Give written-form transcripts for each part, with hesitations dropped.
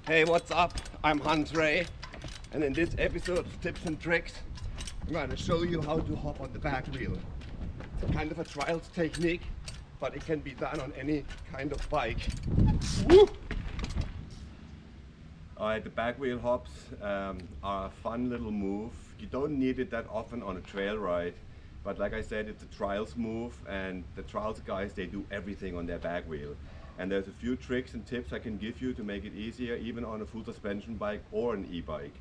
Hey, what's up? I'm Hans Ray, and in this episode of Tips and Tricks, I'm going to show you how to hop on the back wheel. It's kind of a trials technique, but it can be done on any kind of bike. Woo! Alright, the back wheel hops are a fun little move. You don't need it that often on a trail ride, but like I said, it's a trials move, and the trials guys, they do everything on their back wheel. And there's a few tricks and tips I can give you to make it easier, even on a full suspension bike or an e-bike.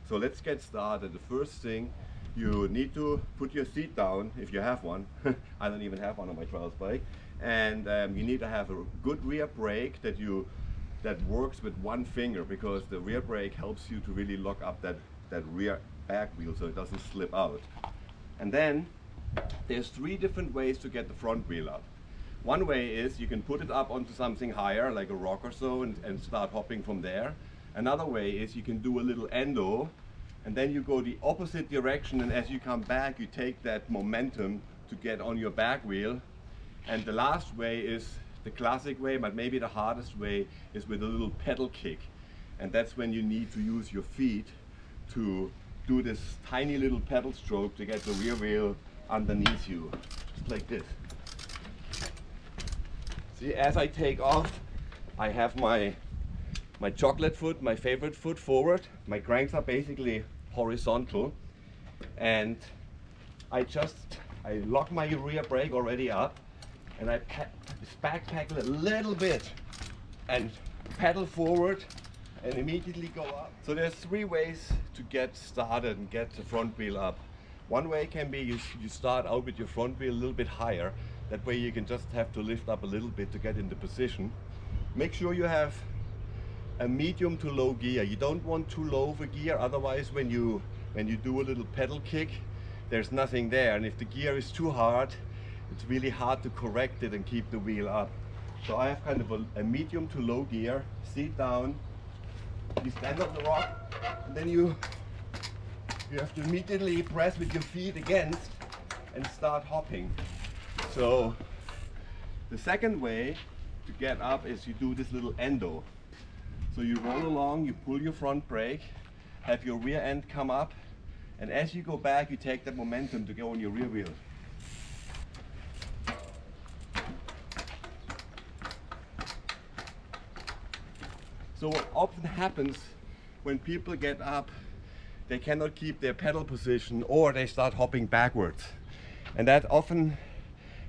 So let's get started. The first thing, you need to put your seat down if you have one. I don't even have one on my trials bike. And you need to have a good rear brake that works with one finger, because the rear brake helps you to really lock up that rear back wheel so it doesn't slip out. And then there's 3 different ways to get the front wheel up. One way is you can put it up onto something higher, like a rock or so, and start hopping from there. Another way is you can do a little endo, and then you go the opposite direction, and as you come back, you take that momentum to get on your back wheel. And the last way is the classic way, but maybe the hardest way, is with a little pedal kick. And that's when you need to use your feet to do this tiny little pedal stroke to get the rear wheel underneath you, just like this. See, as I take off, I have my chocolate foot, my favorite foot, forward. My cranks are basically horizontal, and I lock my rear brake already up, and I backpedal a little bit and pedal forward and immediately go up. So there's 3 ways to get started and get the front wheel up. One way can be you start out with your front wheel a little bit higher. That way you can just have to lift up a little bit to get into position. Make sure you have a medium to low gear. You don't want too low of a gear, otherwise when you do a little pedal kick, there's nothing there. And if the gear is too hard, it's really hard to correct it and keep the wheel up. So I have kind of a medium to low gear. Seat down, you stand on the rock, and then you have to immediately press with your feet against and start hopping. So the second way to get up is you do this little endo. So you roll along, you pull your front brake, have your rear end come up, and as you go back, you take that momentum to go on your rear wheel. So what often happens when people get up, they cannot keep their pedal position, or they start hopping backwards. And that often,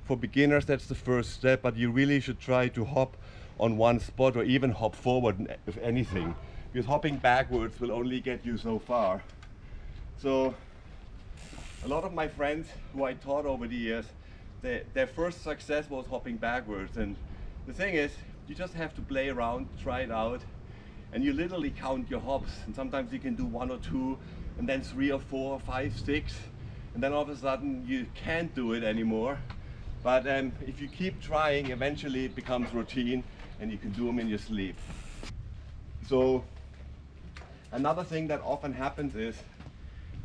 for beginners, that's the first step, but you really should try to hop on one spot, or even hop forward if anything, because hopping backwards will only get you so far. So a lot of my friends who I taught over the years, their first success was hopping backwards. And the thing is, you just have to play around, try it out, and you literally count your hops. And sometimes you can do 1 or 2, and then 3 or 4 or 5, 6, and then all of a sudden you can't do it anymore. But if you keep trying, eventually it becomes routine and you can do them in your sleep. So another thing that often happens is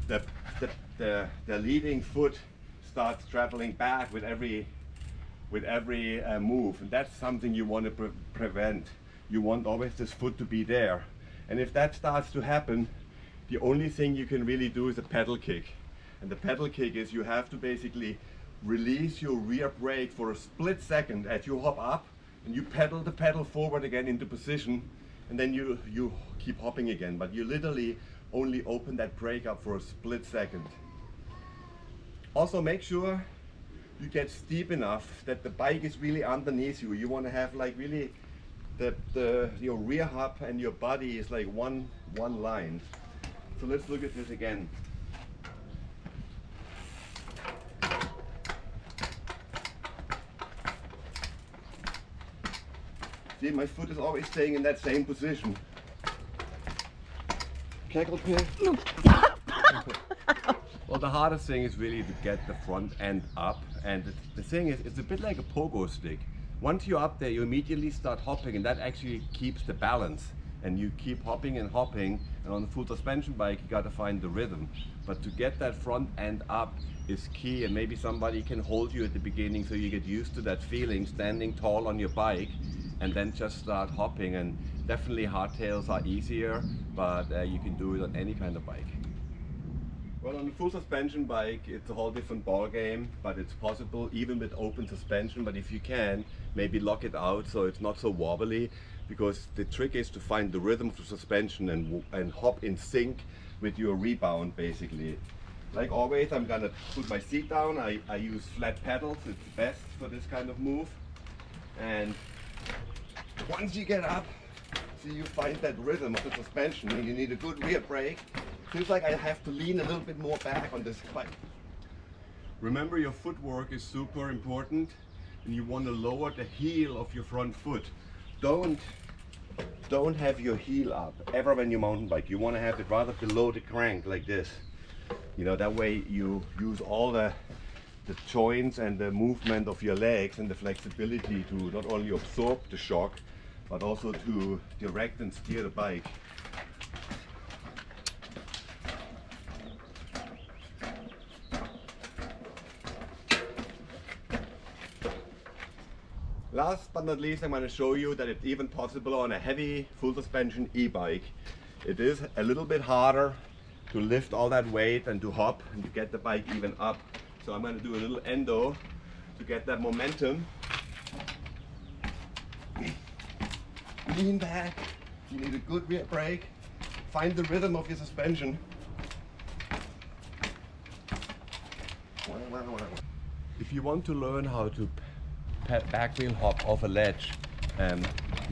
the leading foot starts traveling back with every move, and that's something you want to prevent. You want always this foot to be there. And if that starts to happen, the only thing you can really do is a pedal kick. And the pedal kick is you have to basically release your rear brake for a split second as you hop up, and you pedal the pedal forward again into position, and then you keep hopping again. But you literally only open that brake up for a split second. Also make sure you get steep enough that the bike is really underneath you. You want to have like really your rear hub and your body is like one line. So let's look at this again. See, my foot is always staying in that same position. Cackle pin. Well, the hardest thing is really to get the front end up. And the thing is, it's a bit like a pogo stick. Once you're up there, you immediately start hopping, and that actually keeps the balance. And you keep hopping and hopping, and on the full suspension bike, you got to find the rhythm. But to get that front end up is key, and maybe somebody can hold you at the beginning so you get used to that feeling, standing tall on your bike, and then just start hopping. And Definitely hardtails are easier, but you can do it on any kind of bike. Well, on a full suspension bike, it's a whole different ball game, but it's possible even with open suspension. But if you can, maybe lock it out so it's not so wobbly, because the trick is to find the rhythm of the suspension and hop in sync with your rebound, basically. Like always, I'm gonna put my seat down. I use flat pedals, it's best for this kind of move. And once you get up, so you find that rhythm of the suspension, and you need a good rear brake. Feels like I have to lean a little bit more back on this bike. Remember, your footwork is super important, and you want to lower the heel of your front foot. Don't have your heel up ever when you mountain bike. You want to have it rather below the crank like this. You know, that way you use all the joints and the movement of your legs and the flexibility to not only absorb the shock, but also to direct and steer the bike. Last but not least, I'm going to show you that it's even possible on a heavy full suspension e-bike. It is a little bit harder to lift all that weight and to hop and to get the bike even up. So I'm going to do a little endo to get that momentum. Lean back, you need a good rear brake, find the rhythm of your suspension. If you want to learn how to back wheel hop off a ledge, the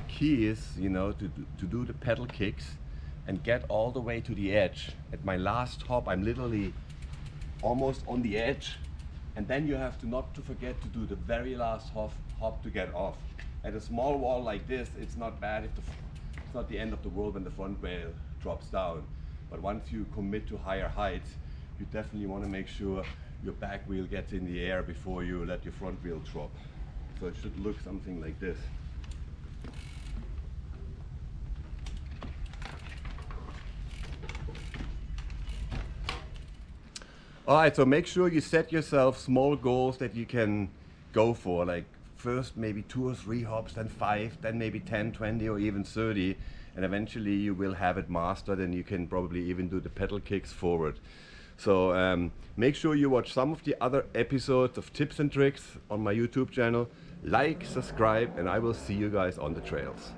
key is, you know, to do the pedal kicks and get all the way to the edge. At my last hop, I'm literally almost on the edge, and then you have to not to forget to do the very last hop to get off. At a small wall like this, it's not bad if it's not the end of the world when the front wheel drops down. But once you commit to higher heights, you definitely want to make sure your back wheel gets in the air before you let your front wheel drop. So it should look something like this. Alright, so make sure you set yourself small goals that you can go for, like first maybe 2 or 3 hops, then 5, then maybe 10, 20 or even 30, and eventually you will have it mastered and you can probably even do the pedal kicks forward. So make sure you watch some of the other episodes of Tips and Tricks on my YouTube channel. Like, subscribe, and I will see you guys on the trails.